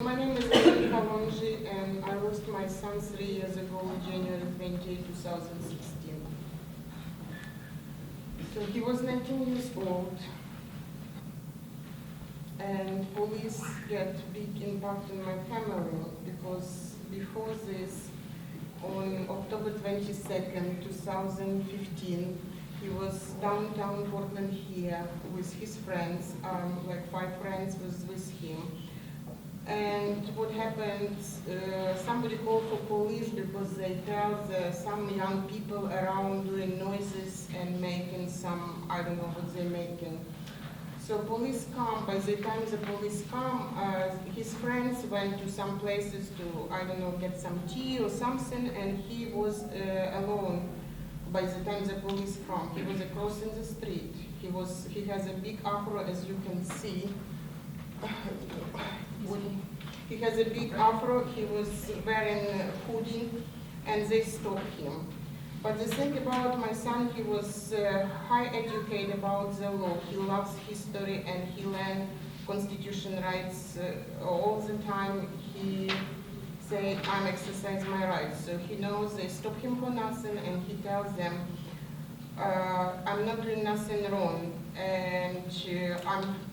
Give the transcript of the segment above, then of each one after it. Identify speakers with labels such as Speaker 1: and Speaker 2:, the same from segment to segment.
Speaker 1: my name is Irene Kalonji, and I lost my son 3 years ago, January 28, 2016. So he was 19 years old, and police get big impact on my family because before this, on October 22nd, 2015, he was downtown Portland here with his friends, like 5 friends was with him. And what happened, somebody called for police because they tell some young people around doing noises and making some, I don't know what they're making. So police come. By the time the police come, his friends went to some places to, I don't know, get some tea or something, and he was alone by the time the police come. He was crossing the street. He has a big afro, as you can see. He has a big afro, he was wearing a hoodie, and they stopped him. But the thing about my son, he was high educated about the law. He loves history and he learned constitution rights all the time. He said, I'm exercising my rights. So he knows they stop him for nothing, and he tells them, I'm not doing nothing wrong, and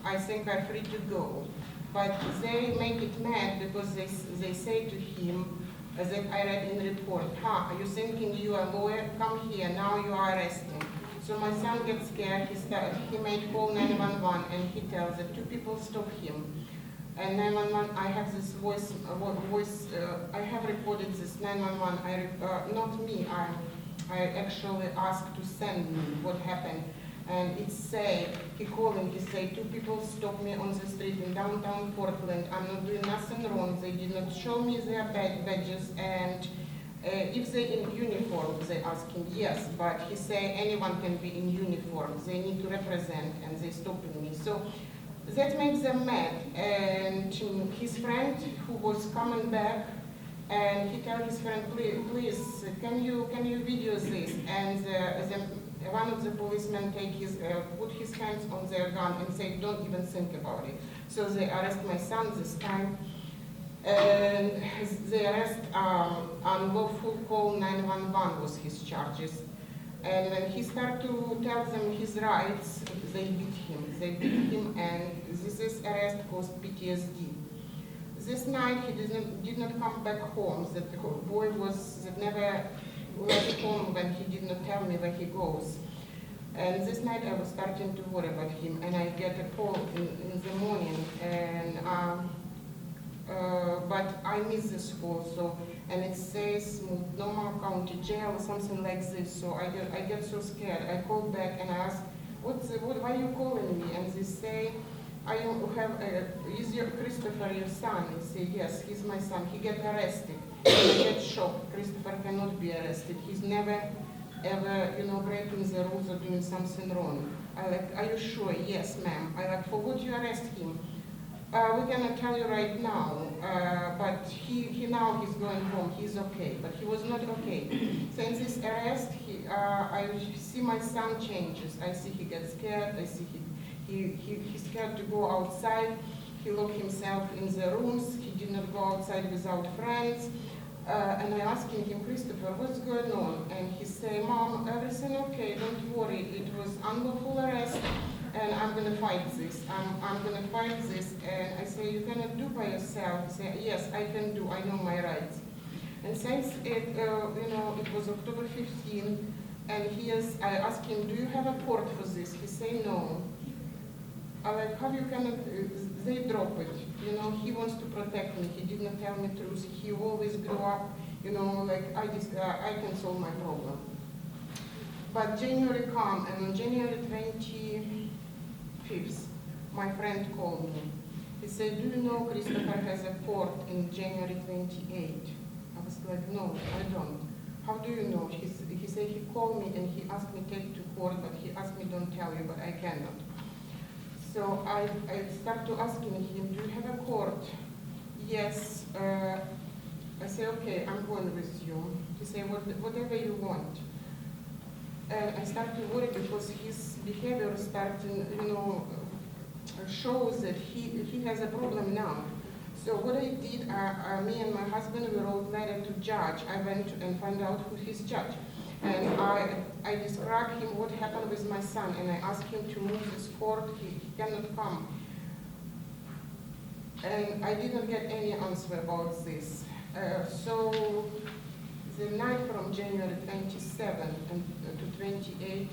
Speaker 1: I think I'm free to go. But they make it mad because they say to him, as I read in the report, are you thinking you are a lawyer? Come here, now you are arresting. So my son gets scared, he made call 911, and he tells that 2 people stop him. And 911, I have this voice, I have recorded this 911, not me, I actually asked to send me what happened. And it say, he called and he said, 2 people stopped me on the street in downtown Portland. I'm not doing nothing wrong. They did not show me their badges. And if they in uniform, they ask him, yes. But he say anyone can be in uniform. They need to represent, and they stopping me. So that makes them mad. And his friend who was coming back, and he tell his friend, please, can you video this? And one of the policemen put his hands on their gun and said, don't even think about it. So they arrest my son this time. And they arrest unlawful call 911 was his charges. And when he started to tell them his rights, they beat him. And this arrest caused PTSD. This night he did not come back home. That the boy never left home when he did not tell me where he goes. And this night I was starting to worry about him, and I get a call in the morning, and but I miss this call, so, and it says Multnomah County Jail or something like this, so I get so scared. I call back and I ask, why are you calling me? And they say, is your Christopher your son? I say, yes, he's my son. He get arrested. I get shocked. Christopher cannot be arrested. He's never, ever, breaking the rules or doing something wrong. I like, are you sure? Yes, ma'am. I like, for what you arrest him? We cannot tell you right now, but now he's going home. He's okay, but he was not okay. Since his arrest, I see my son changes. I see he gets scared. I see he's scared to go outside. He locked himself in the rooms. He did not go outside without friends. And I asked him, Christopher, what's going on? And he said, Mom, everything okay, don't worry. It was unlawful arrest, and I'm going to fight this. I'm going to fight this. And I say, you cannot do by yourself. He said, yes, I can do. I know my rights. And since it was October 15, and I asked him, do you have a court for this? He said, no. I like, how you cannot, they drop it. He wants to protect me. He did not tell me the truth. He always grew up, like, I can solve my problem. But January come, and on January 25th, my friend called me. He said, do you know Christopher has a court in January 28th? I was like, no, I don't. How do you know? He said he called me and he asked me to take to court, but he asked me don't tell you, but I cannot. So I start to asking him, do you have a court? Yes. I say, okay, I'm going with you. He say, whatever you want. And I start to worry because his behavior starting, shows that he has a problem now. So what I did, me and my husband, we wrote letter to judge. I went and found out who his judge. And I described him what happened with my son, and I asked him to move this court. He cannot come. And I didn't get any answer about this. So the night from January 27 to 28,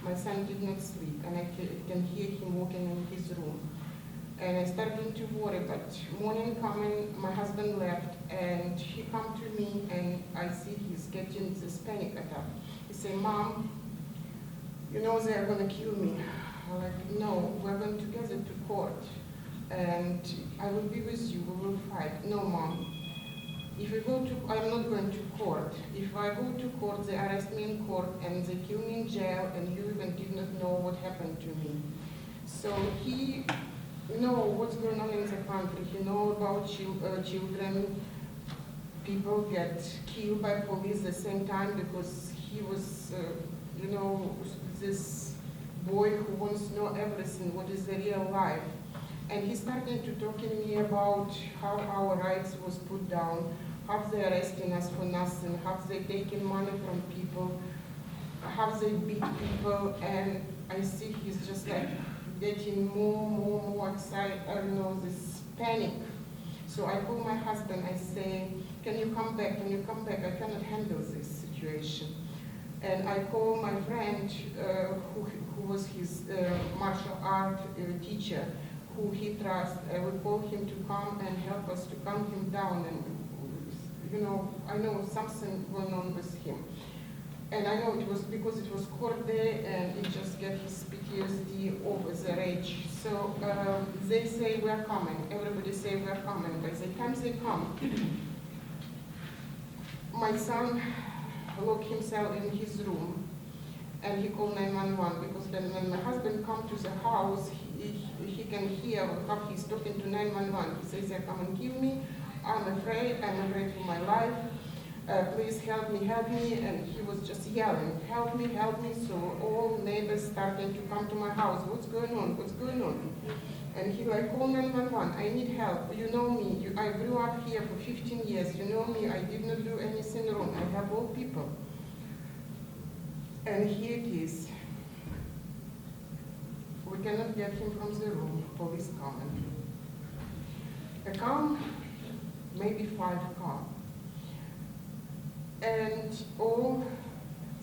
Speaker 1: my son did not sleep, and I can hear him walking in his room. And I started to worry, but morning coming, my husband left, and he come to me, and I see he's getting this panic attack. He say, "Mom, you know they are gonna kill me." I'm like, "No, we're going together to court, and I will be with you, we will fight." "No, Mom, if we go to, I'm not going to court. If I go to court, they arrest me in court, and they kill me in jail, and you even did not know what happened to me." So he know what's going on in the country. He know about children, people get killed by police at the same time because he was, this boy who wants to know everything, what is the real life. And he started to talk to me about how our rights was put down, how they arresting us for nothing, how they taking money from people, how they beat people, and I see he's just like getting more excited, this panic. So I call my husband, I say, "Can you come back, can you come back? I cannot handle this situation." And I call my friend, who was his martial art teacher, who he trusts. I will call him to come and help us to calm him down. And, I know something going on with him. And I know it was because it was court day, and he just get his PTSD over the rage. So they say we're coming. Everybody say we're coming. By the time they come, my son locked himself in his room, and he called 911 because then when my husband come to the house, he can hear how he's talking to 911. He says, "They're coming to kill me. I'm afraid for my life. Please help me, help me." And he was just yelling, "Help me, help me." So all neighbors started to come to my house. "What's going on? What's going on?" And he like, "Call 911, I need help. You know me, I grew up here for 15 years. You know me, I did not do anything wrong. I have all people." And here it is. We cannot get him from the room. Police coming. Come, maybe 5 come. And all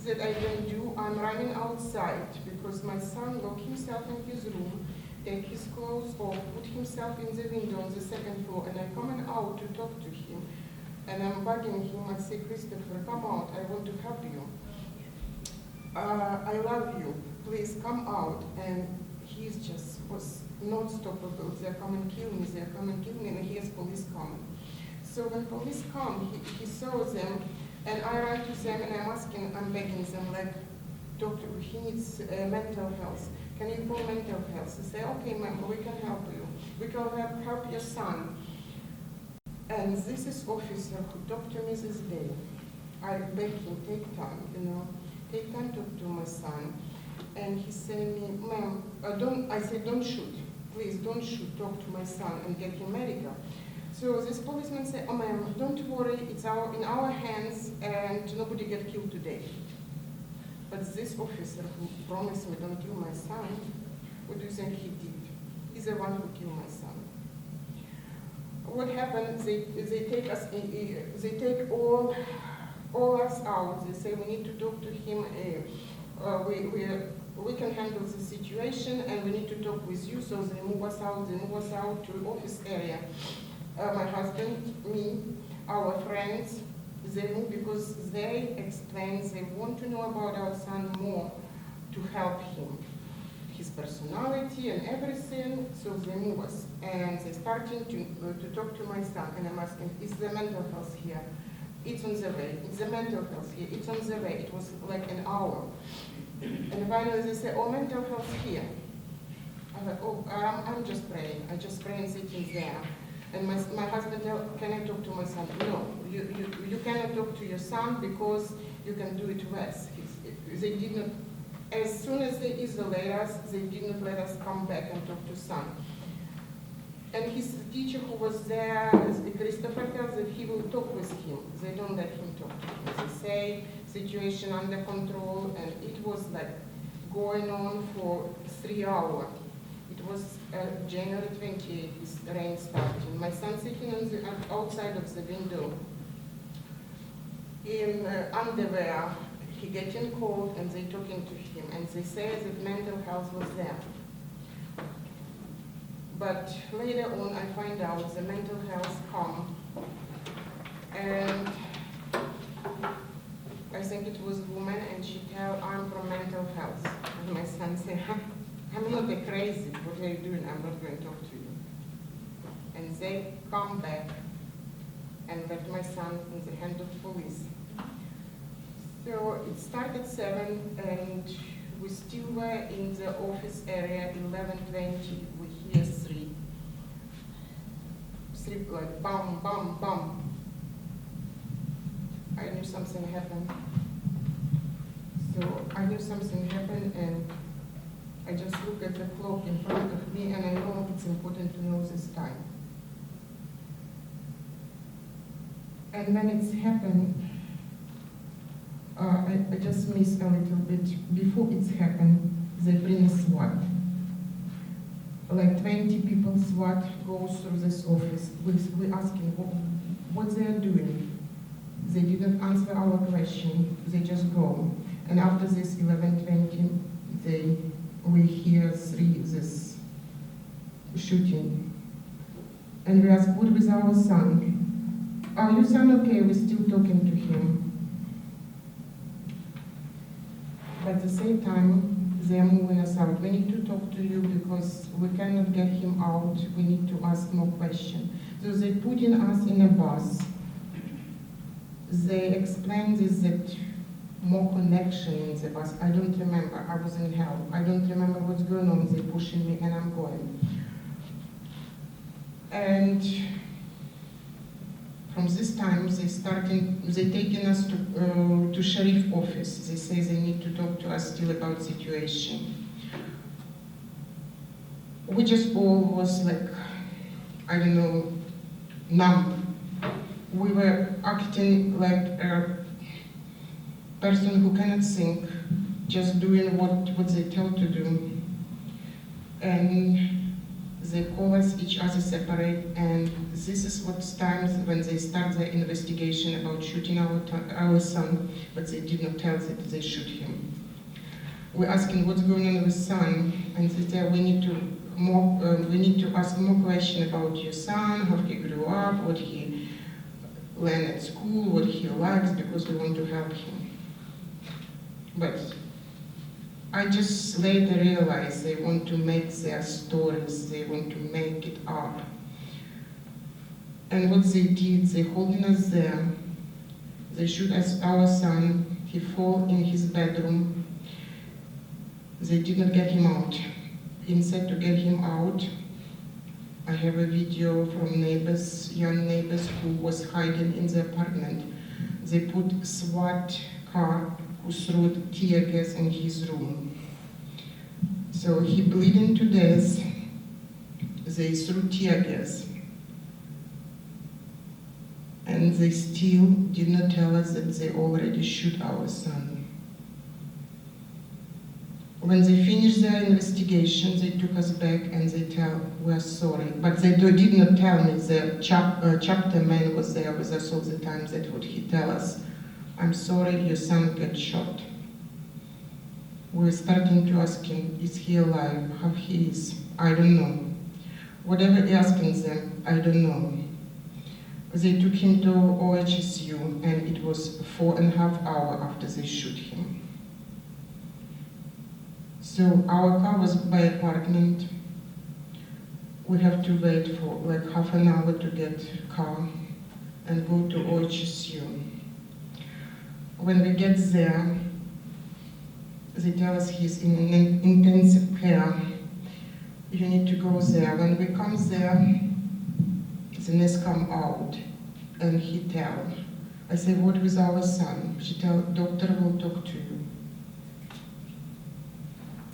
Speaker 1: that I can do, I'm running outside because my son locked himself in his room, take his clothes off, put himself in the window on the 2nd floor, and I'm coming out to talk to him. And I'm bugging him and say, "Christopher, come out, I want to help you. I love you, please come out." And he just was not stoppable. "They're coming to kill me, they're coming to kill me," and here's police coming. So when police come, he saw them, and I run to them and I'm begging them, like, "Doctor, he needs mental health. Can you call mental health?" They say, "Okay, ma'am, we can help you. We can help your son." And this is officer who talked to me this day. I beg him, take time, take time to talk to my son. And he said me, "Ma'am, I said, don't shoot. Please don't shoot, talk to my son and get him medical." So this policeman said, "Oh, ma'am, don't worry, it's in our hands and nobody get killed today." But this officer who promised me don't kill my son, what do you think he did? He's the one who killed my son. What happened, they take us, they take all us out. They say we need to talk to him, we can handle the situation and we need to talk with you. So they move us out to the office area. My husband, me, our friends, they move because they explain, they want to know about our son more to help him, his personality and everything. So they move us and they starting to talk to my son, and I'm asking, "Is the mental health here?" "It's on the way." "Is the mental health here?" "It's on the way." It was like an hour. And finally they say, "Oh, mental health here." I'm like, "Oh, I'm just praying. I just pray and sitting there." And my husband tell, "Can I talk to my son?" "No, you cannot talk to your son because you can do it worse." They did not, as soon as they isolate us, they did not let us come back and talk to son. And his teacher who was there, Christopher, tells that he will talk with him. They don't let him talk to him. They say situation under control, and it was like going on for 3 hours. It was January 28th, the rain starting. My son sitting on the outside of the window in underwear. He getting cold, and they talking to him, and they say that mental health was there. But later on, I find out the mental health come, and I think it was a woman, and she tell, I'm from mental health. And my son said, I'm not a crazy, what are you doing? I'm not going to talk to you. And they come back and left my son in the hand of police. So it started at 7, and we still were in the office area, 11:20, we hear three like bam, bam, bam. I knew something happened. So I knew something happened, and I just look at the clock in front of me, and I know it's important to know this time. And when it's happened, I just missed a little bit. Before it's happened, they bring a SWAT. Like 20 people SWAT goes through this office. We're asking what they're doing. They didn't answer our question. They just go. And after this 11:20, we hear this shooting. And we ask, what with our son? Are your son okay? We're still talking to him. But at the same time, they're moving us out. We need to talk to you because we cannot get him out. We need to ask more questions. So they put in us in a bus. They explained this, that more connection in the bus. I don't remember. I was in hell. I don't remember what's going on. They're pushing me and I'm going. And from this time, they taking us to sheriff office. They say they need to talk to us still about situation. We just all was like, I don't know, numb. We were acting like a person who cannot think, just doing what they tell to do. And they call us each other separate, and this is what times when they start their investigation about shooting our son, but they did not tell that they shoot him. We're asking what's going on with son, and they tell we need to ask more questions about your son, how he grew up, what he learned at school, what he likes, because we want to help him. But I just later realized they want to make their stories, they want to make it up. And what they did, they holding us there, they shoot us, our son, he fall in his bedroom. They did not get him out. Instead to get him out, I have a video from neighbors, young neighbors who was hiding in the apartment. They put SWAT car who threw tear gas in his room. So he bleeding to death. They threw tear gas. And they still did not tell us that they already shoot our son. When they finished their investigation, they took us back and they tell, we're sorry. But they did not tell me, the chapter man was there with us all the time, that's what he tell us. I'm sorry, your son got shot. We're starting to ask him, is he alive? How he is? I don't know. Whatever asking them, I don't know. They took him to OHSU, and it was 4.5 hours after they shoot him. So our car was by apartment. We have to wait for like half an hour to get car and go to OHSU. When we get there, they tell us he's in intensive care. You need to go there. When we come there, the nurse come out and he tell. I say, what with our son? She tell, doctor will talk to you.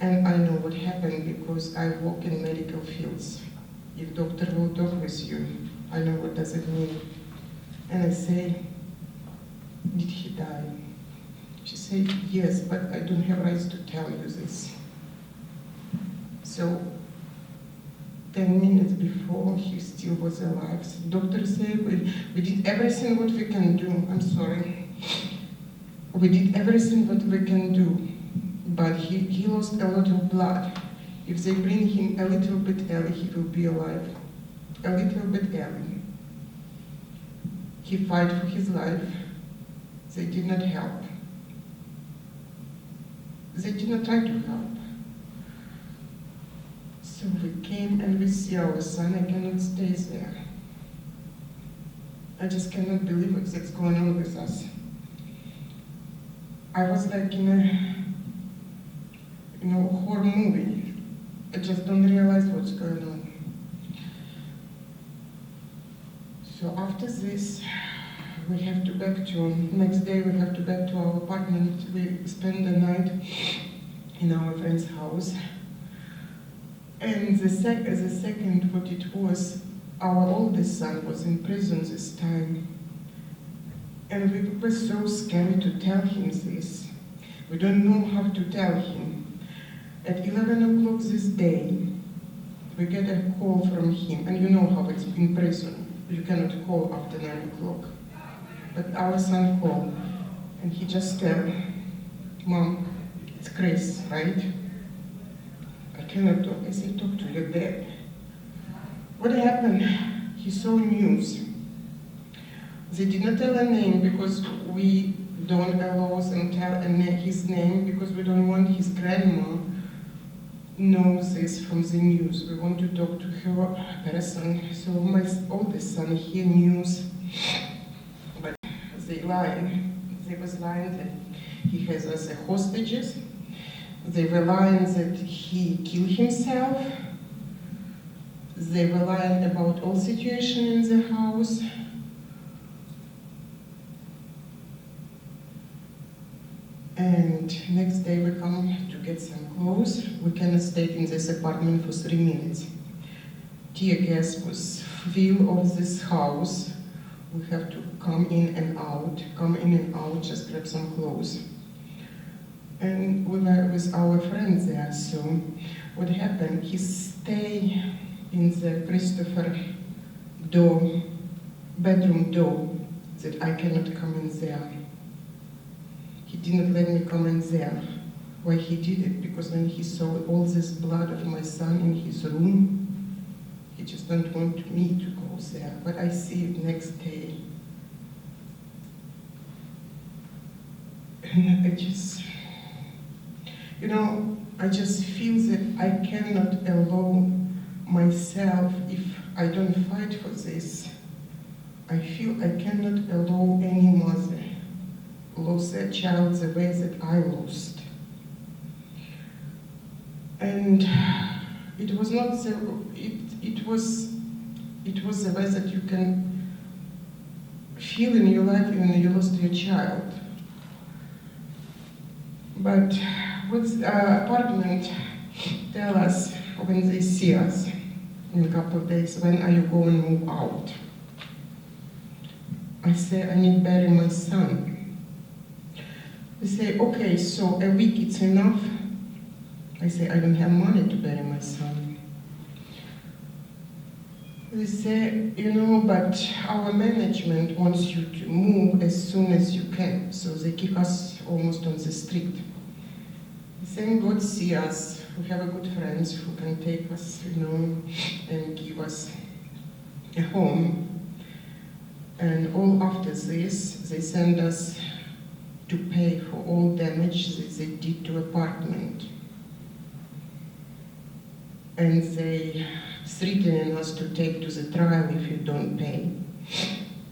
Speaker 1: And I know what happened because I work in medical fields.
Speaker 2: if doctor will talk with you, I know what does it mean. And I say, did he die? She said, yes, but I don't have rights to tell you this. So 10 minutes before he still was alive. So doctor said, we did everything what we can do. I'm sorry. We did everything what we can do, but he lost a lot of blood. If they bring him a little bit early, he will be alive. A little bit early. He fought for his life. They did not help. They did not try to help. So we came and we see our son. I cannot stay there. I just cannot believe what's going on with us. I was like in a horror movie. I just don't realize what's going on. So after this, we have to back to, next day we have to back to our apartment. We spend the night in our friend's house. And the second what it was, our oldest son was in prison this time. And we were so scared to tell him this. We don't know how to tell him. At 11 o'clock this day, we get a call from him. And you know how it's in prison. You cannot call after 9 o'clock. But our son called, and he just said, Mom, it's Chris, right? I cannot talk. I said, talk to your dad. What happened? He saw news. They did not tell a name because we don't allow them to tell his name because we don't want his grandma knows this from the news. We want to talk to her person. So my oldest son hear news, but they lied. They was lying that he has us as hostages. They were lying that he killed himself. They were lying about all situation in the house. And next day we come to get some clothes. We cannot stay in this apartment for 3 minutes. Tear gas was filled of this house. We have to come in and out, just grab some clothes. And we were with our friends there, so what happened, he stayed in the Christopher bedroom door, that I cannot come in there. He didn't let me come in there. Why he did it? Because when he saw all this blood of my son in his room, he just don't want me to go there. But I see it next day. And I just, I just feel that I cannot allow myself, if I don't fight for this, I feel I cannot allow any mother lose their child the way that I lost. And it was not it was the way that you can feel in your life when you lost your child. But what apartment tell us when they see us in a couple of days, when are you going to move out? I say, I need to bury my son. They say, okay, so a week it's enough. I say, I don't have money to bury my son. They say, but our management wants you to move as soon as you can. So they kick us almost on the street. Thank God see us. We have a good friends who can take us, and give us a home. And all after this, they send us to pay for all damage that they did to apartment. And they threatening us to take to the trial if you don't pay.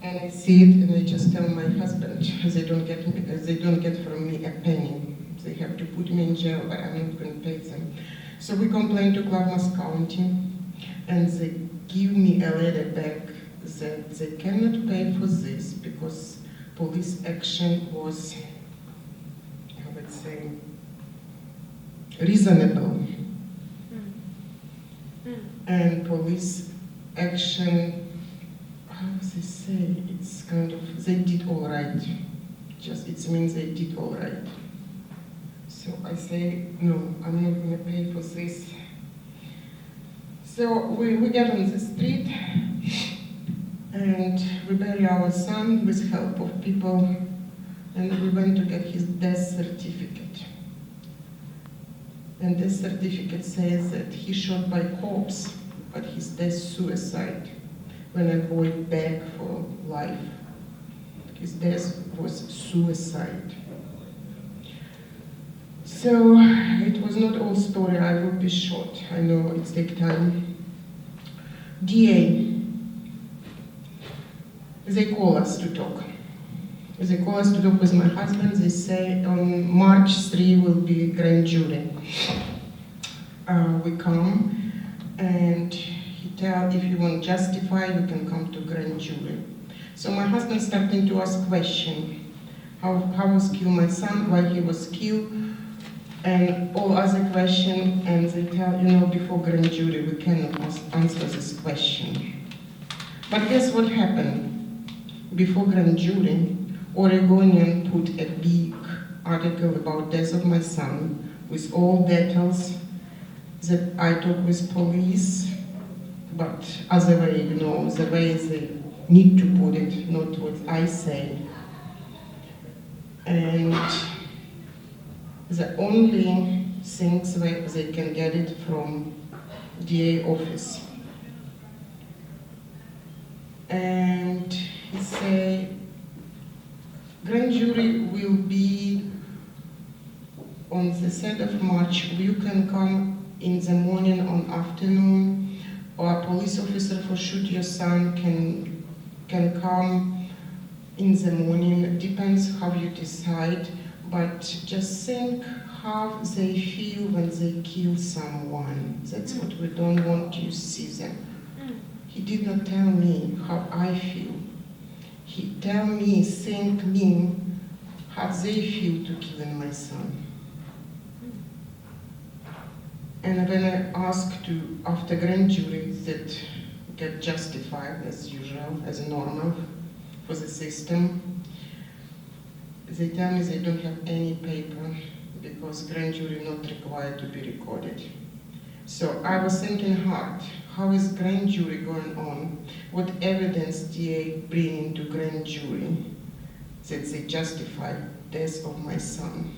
Speaker 2: And I see it, and I just tell my husband, they don't get from me a penny. They have to put me in jail, but I'm not going to pay them. So we complained to Klamath County, and they give me a letter back that they cannot pay for this because police action was, I would say, reasonable. And police action, how they say, it's kind of, they did all right. Just, it means they did all right. So I say, no, I'm not gonna pay for this. So we get on the street and we bury our son with help of people, and we went to get his death certificate. And this certificate says that he shot by corpse, but his death suicide when a boy begged for life. His death was suicide. So it was not all story, I will be short. I know it takes time. DA, they call us to talk. They call us to talk with my husband. They say on March 3 will be grand jury. We come and he tell, if you want to justify, you can come to grand jury. So my husband starting to ask questions. How was killed my son, why he was killed, and all other questions, and they tell, before grand jury we cannot answer this question. But guess what happened? Before grand jury, Oregonian put a big article about death of my son with all details that I talked with police, but other way, the way they need to put it, not what I say. And the only things they can get it from DA office. And he say, grand jury will be on the 3rd of March. You can come in the morning or afternoon, or a police officer for shoot your son can come in the morning. It depends how you decide, but just think how they feel when they kill someone. That's what we don't want to see them. He did not tell me how I feel. He tell me, think me, how they feel to killing my son. And when I asked to, after grand jury, that get justified as usual, as normal for the system, they tell me they don't have any paper because grand jury not required to be recorded. So I was thinking hard, how is grand jury going on? What evidence DA bring into grand jury that they justify death of my son?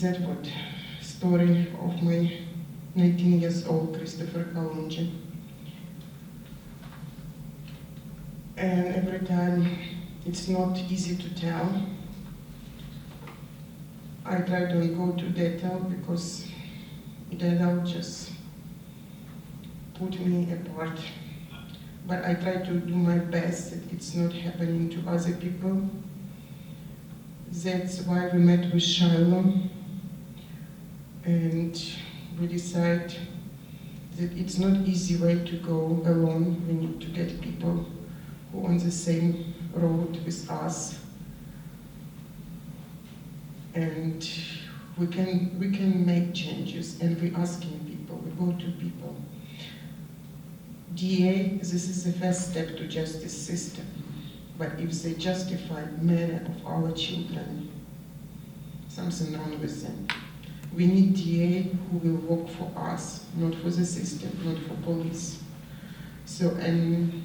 Speaker 2: That what story of my 19 years old Christopher Kalonji. And every time it's not easy to tell. I try to go to detail because detail just put me apart. But I try to do my best that it's not happening to other people. That's why we met with Shiloh. And we decide that it's not easy way to go alone. We need to get people who are on the same road with us. And we can make changes, and we're asking people, we go to people. DA, this is the first step to justice system. But if they justify murder of our children, something wrong with them. We need DA who will work for us, not for the system, not for police. So, and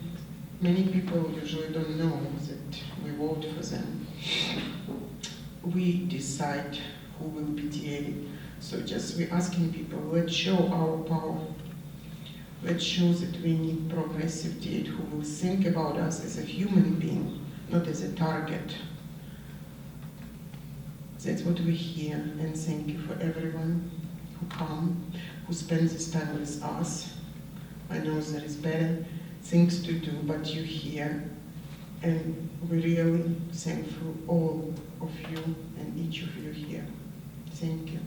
Speaker 2: many people usually don't know that we vote for them. We decide who will be DA. So just we're asking people, let's show our power. Let's show that we need progressive DA who will think about us as a human being, not as a target. That's what we hear, and thank you for everyone who come, who spends this time with us. I know there is better things to do, but you're here, and we're really thankful all of you and each of you here. Thank you.